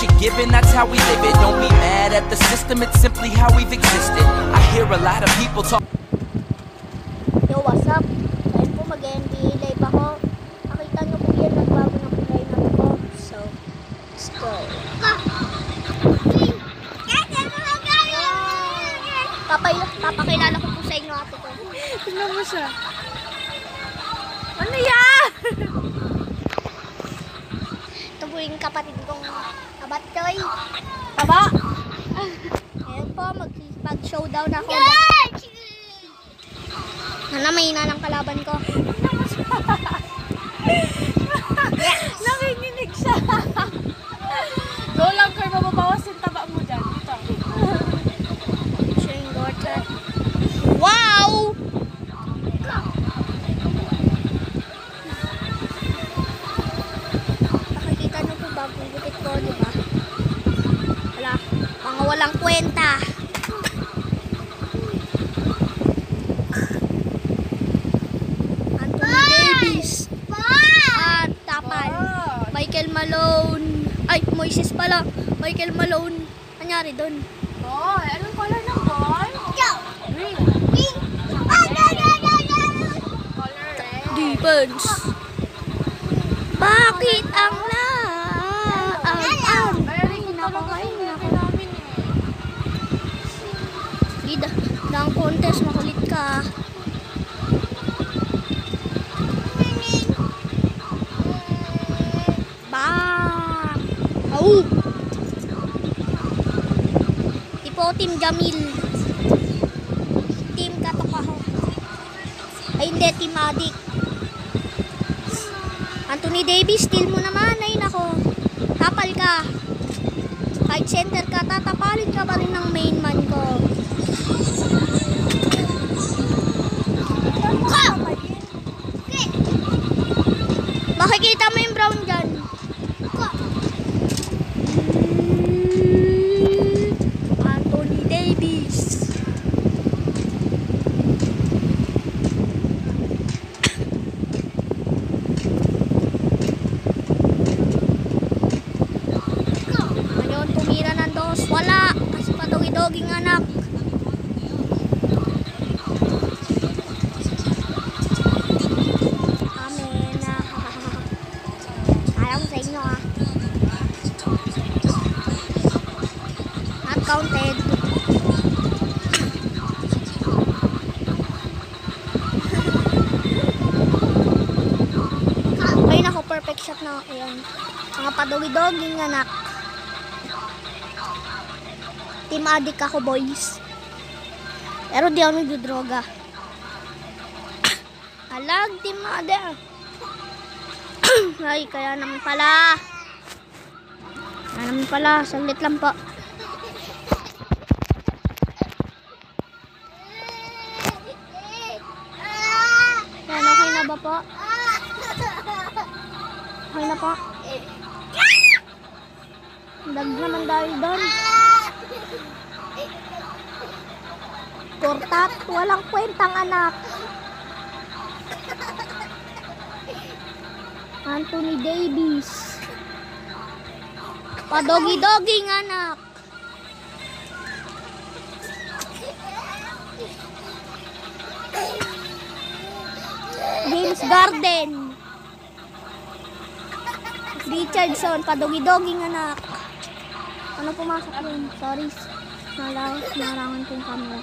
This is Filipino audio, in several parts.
what you're given, that's how we live it. Don't be mad at the system, it's simply how we've existed. I hear a lot of people talk. Yo, what's up? Ayun po, mag-NBA live ako. Nakita nyo po yan, nagbago na po live ko. So, let's go. Papakilala ko po sa inyo ate ko. Tignan mo siya. Ano yan? Ito po yung kapatid kong kabatchoy. Taba? Ayun po, mag-showdown ako. Mahina ng kalaban ko. Nanginginig siya. Go lang, Kurt. Mababawas yung taba mo dyan. Ito. Siya yung water. Wow! Nakikita nyo po bagong gupit ko, di ba? Wala, mga walang kwenta. Anthony Davis. At Tapan. Michael Malone. Ay, Moises pala. Michael Malone. Anyari doon? Boy, anong color ng ball? Green. Color red. Defense. Bakit ang Dang contest, makulit ka. Bang! Au! Tipo Team Jamil. Team Katokaho. Ay hindi, Team Adik. Anthony Davis, steal mo naman. Ay nako. Tapal ka. Kahit center ka, tatapalin ka pa rin ng main man ko. Makikita mo yung brown dyan. Anthony Davis. Ngayon tumira ng dos. Wala. Kasi padogi-doging anak. Counted. Ay nako, perfect shot na. Ayan. Mga padogi-doging anak. Team Adik ako, boys. Pero di ako nagdodroga. Alag, Team Adik. Ay, kaya naman pala. Saglit lang po. Yan, okay na ba po? Okay na po. Dag naman dahil doon. Kurtat, walang kwentang anak. Anthony Davis. Padogi-doging anak. James Garden. Richardson, padogi-doging anak. Ano pumasok yun? Sorry. Narangan ko yung camera.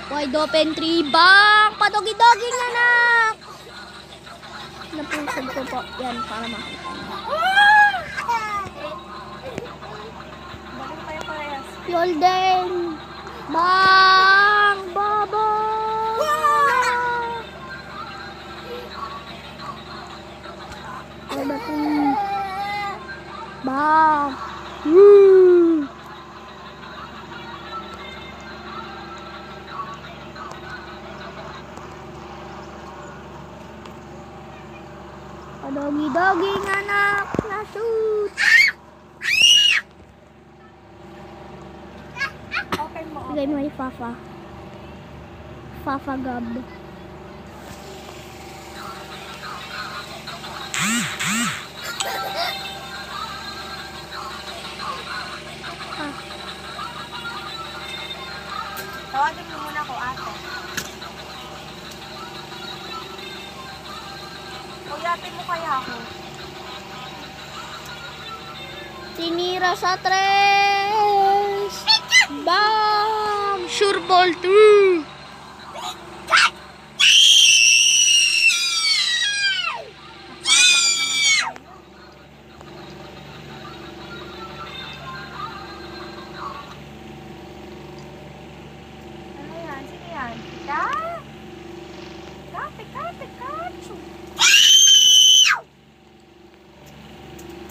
Wide open 3 bang! Padogi-doging anak! Napusog ko po. Yan, para makita nyo. Bakit tayo parehas? Yolden! Bang! Baba! Ano ba ito? Bang! Woo! Padogi-doging anak na shoot! Okay mo. Bigay mo yung Fafa. Fafa Gab. Tinira sa tres. Bang! Sure ball 2. Ano yan? Sige yan. Pika? Pikachu.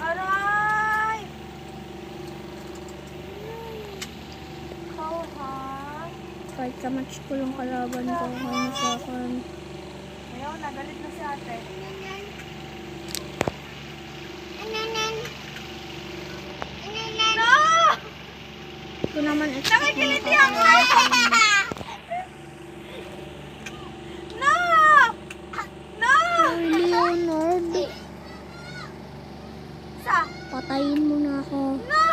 Aray! Kauhan. Kahit kamatch ko yung kalaban ko, kaya sa akin. Ayaw, nagalit na si ate. No! Ito naman Nakikiliti ako! No! No! Leonard, Sa? patayin mo na ako. No!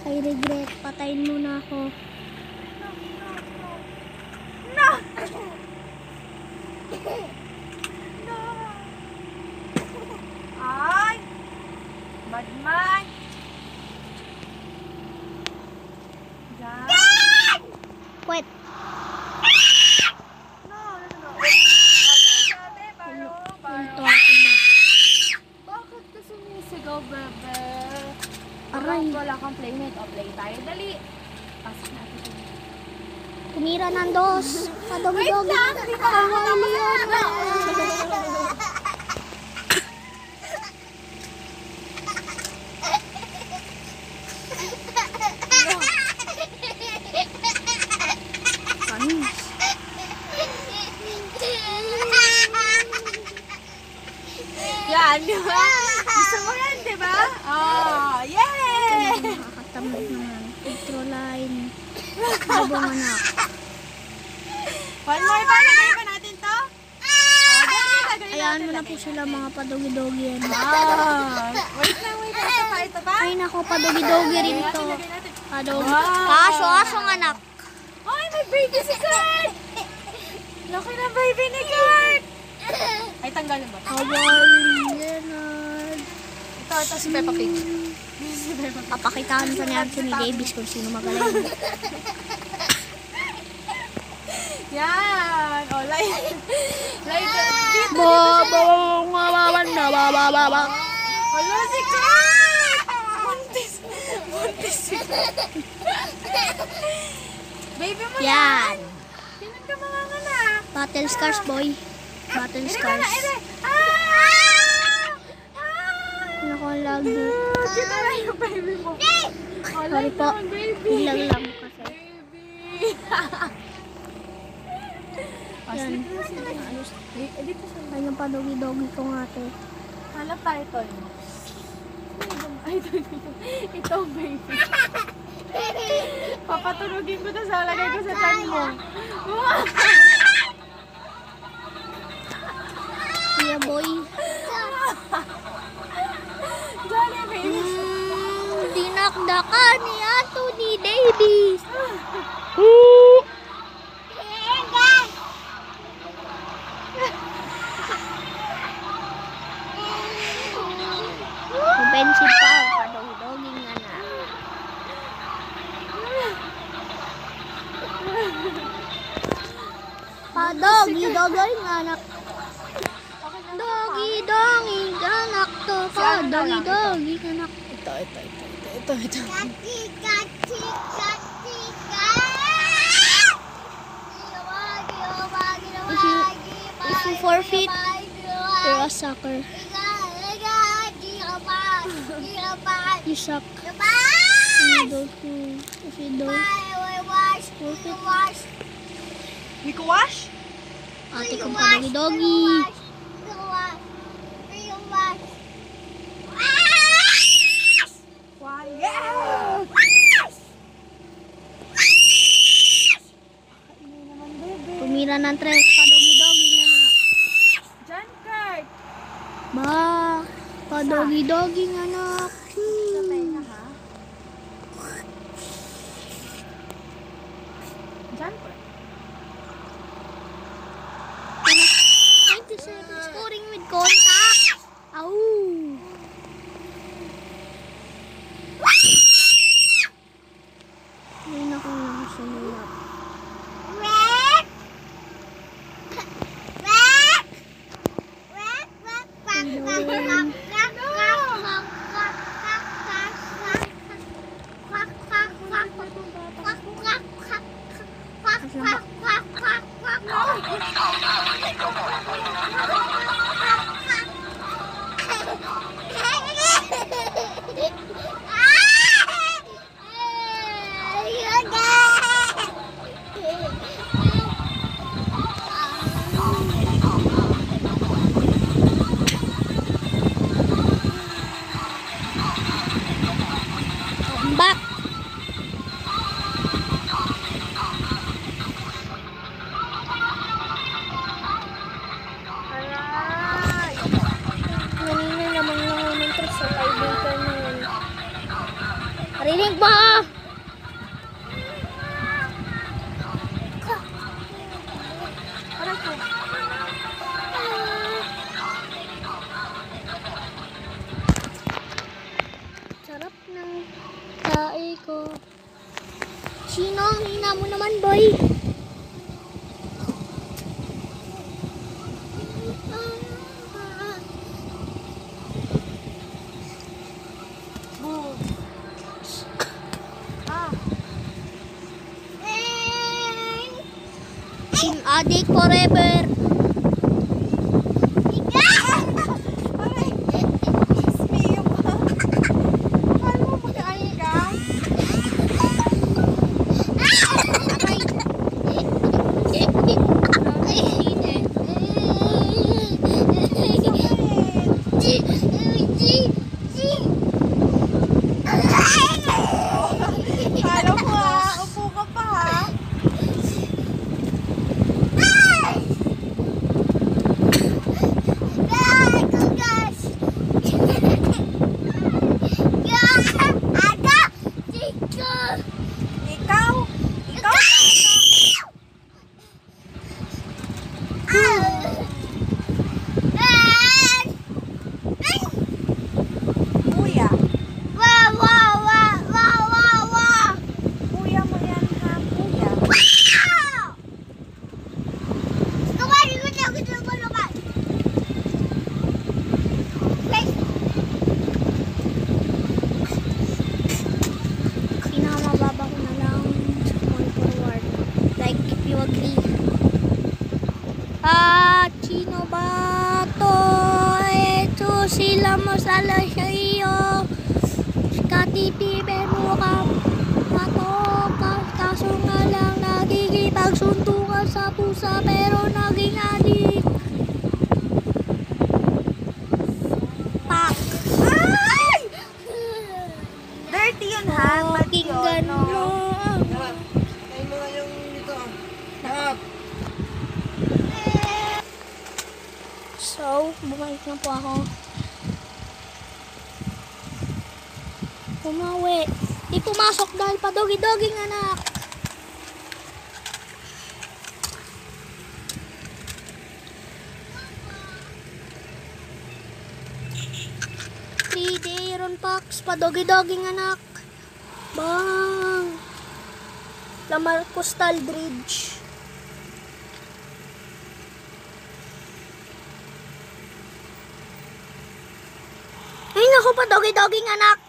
I regret, patayin mo na ako. No! No! Ay! Badman! Diyan. Wait, No! Ate, paro, ito paro. ako ba? Bakit ka sumisigaw, bebe? Aray. Wala kang playmate. O, play tayo. Dali. Pasok natin. Tumira ng dos. Padog-dog. Wait lang, hindi pa ako Panis. Yan, di ba? Gusto mo yan, di ba? Oh, yay! Nakakatamad naman. Intro line. Babong anak. One more pa, lagay pa natin to? Oh, dali, lagay Ayan natin. mo na po sila mga padogi-dogi yan. Wait lang, wait lang. Ito pa, ito pa. Ay nako, padogi-dogi rin Lagay to. natin, lagay natin. Padogi. Wow. Kaso-asong anak. Ay, may baby si Kurt! Laki na baby ni Kurt! Ay, tanggalin ba? Hawaii Leonard. Ito si Peppa Pig. Papakitaan pa ni Anthony Davis kung sino magaling. Yan! O, like dito. Babawan na, bababa. Wala si Kurt! Buntis si Kurt. Baby mo Yan. Kailan ka manganganak? Battle Scars, boy. Battle Scars. Nako, lagi. Kita na yung baby mo. Sorry po. Baby. Bilang lang kasi. Baby. Yan. Ayos. Dito siya. Ay, yung padogi-dogi ko nga to. Hanap tayo to. Ay, ito baby. Papatunugin ko to sa lagay ko sa tiyan mo. Kuya boy. Jolly baby. Dinakdakan ni Anthony Davis. Offensive pa ang padog-doging anak. Padogi-doging anak. Dogi-doging anak to. Padogi-doging anak. Ito. If you forfeit, you're a sucker. You suck. If you don't forfeit, Hindi ko wash? ate kong padogi-dogi. Quiet! Tumira ng tres, padogi-dogi anak. John Kurt! Ba, padogi-dogi anak. Sabay na ha? John Kurt? 27 scoring with contact. Ow. sa tiebreaker na yun. Marinig mo! Aray ko. Sarap ng tae ko. Sino? Ang hina mo naman, boy. Team Addict forever. Kala ko upo ka pa ha. Ikaw? Ikaw? Kuya. Kuya mo yan ha. Kuya. Pinakamababa ko na lang one forward. Like if you agree. Chino ba to? Ito sila mo sala sa iyo. Katipibe mo ka. Matokas. Kaso nga lang nagigipagsuntukan sa pusa pero naging adik. Pak. Ay! Dirty yun ha. Bad yun, Pakinggan no? mo. Ay mo yung dito. Harap. So, bumalik na po ako. Pumawi. Di pumasok dahil pa dogi-doging anak. Day Ron Pax, pa dogi-doging anak. Bang! Lamar Coastal Bridge. Ay, naku pa, dogi-doging anak.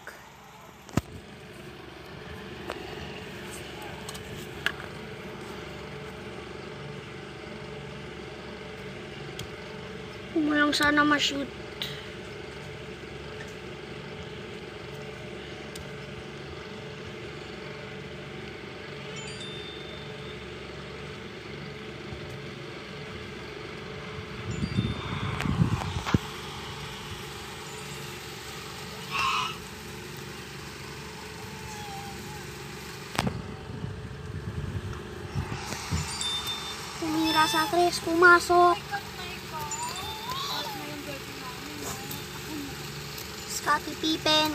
Umulang sana ma-shoot. Tumira sa tres, pumasok. Scottie Pippen.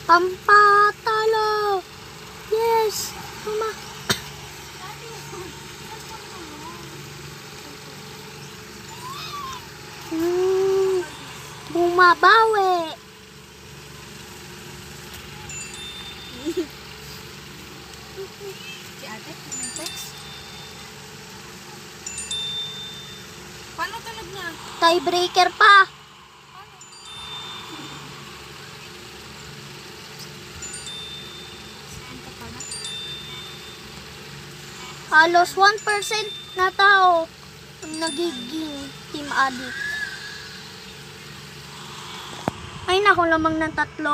Pampatalo. Yes. Bumabawi. Si ate, may text. Paano tunog na? Tiebreaker pa. Halos 1% na tao ang nagiging Team Addict. Ay naku, lamang ng 3.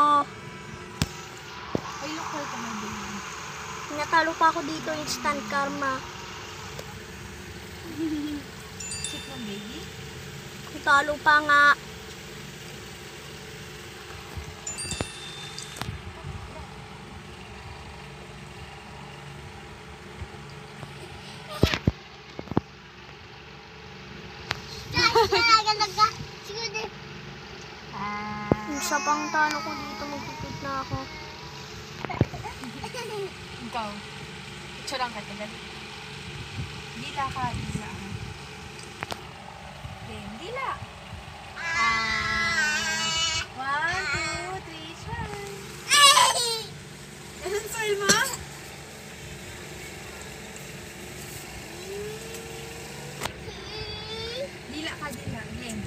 Ay, local ka na din. Natalo pa ako dito, instant karma. Sit lang, baby. Natalo pa nga. Sa pangtalo ko dito, magpipit na ako. Ikaw. Picture lang kita. Dila ka, dila. Game, dila. 1, 2, 3, smile. Ganun smile mo? Dila ka, dila. Game.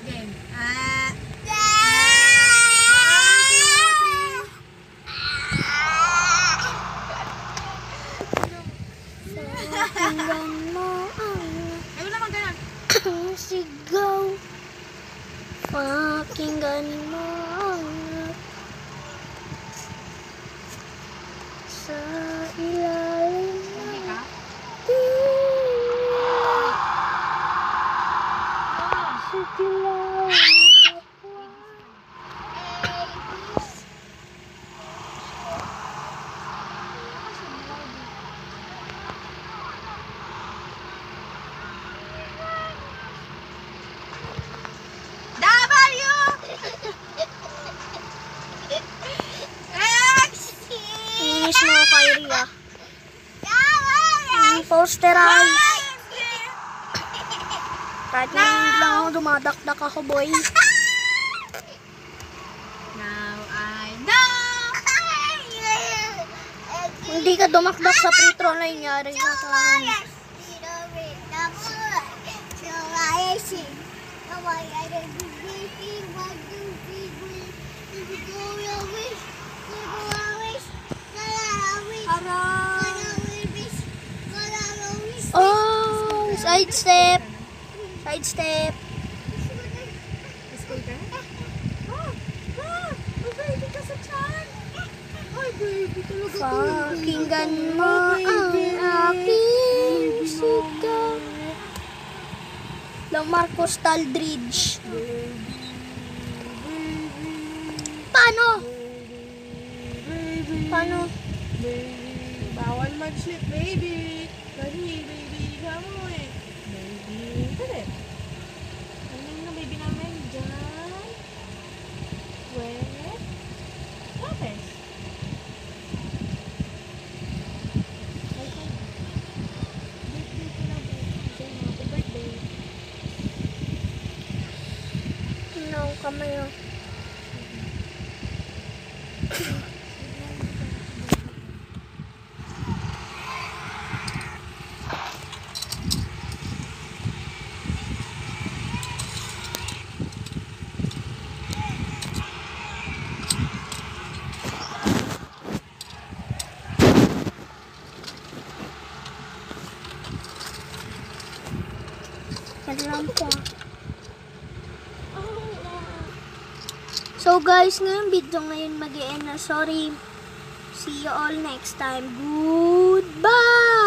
Game. Pakinggan mo ang Ayaw naman ganun. sigaw. Pakinggan mo ang sa ilalim Hindi ka? sigaw. Inis mo, Kyrie, ah. Posterize. Kahit na hindi lang ako dumadakdak ako, boy. Now I know. Hindi ka dumakdak sa free throw line, yari ka sa akin. Oh, side step. Side step. School ka? Baby ka sa chan. Ay, baby talaga. Pakinggan mo ang aking sigaw. Lang Marcos Taldridge. Paano? Paano? Bawal mag-slip, baby. Dali, baby. Come on. Baby. Dali. Ano na, baby namin? Diyan. Wet. Tapos. Birthday ko na, baby. Diyan, happy birthday. Ano ang kamay, oh. Yan lang po. So guys, ngayong video ngayon mag-e-end na. Sorry. See you all next time. Goodbye!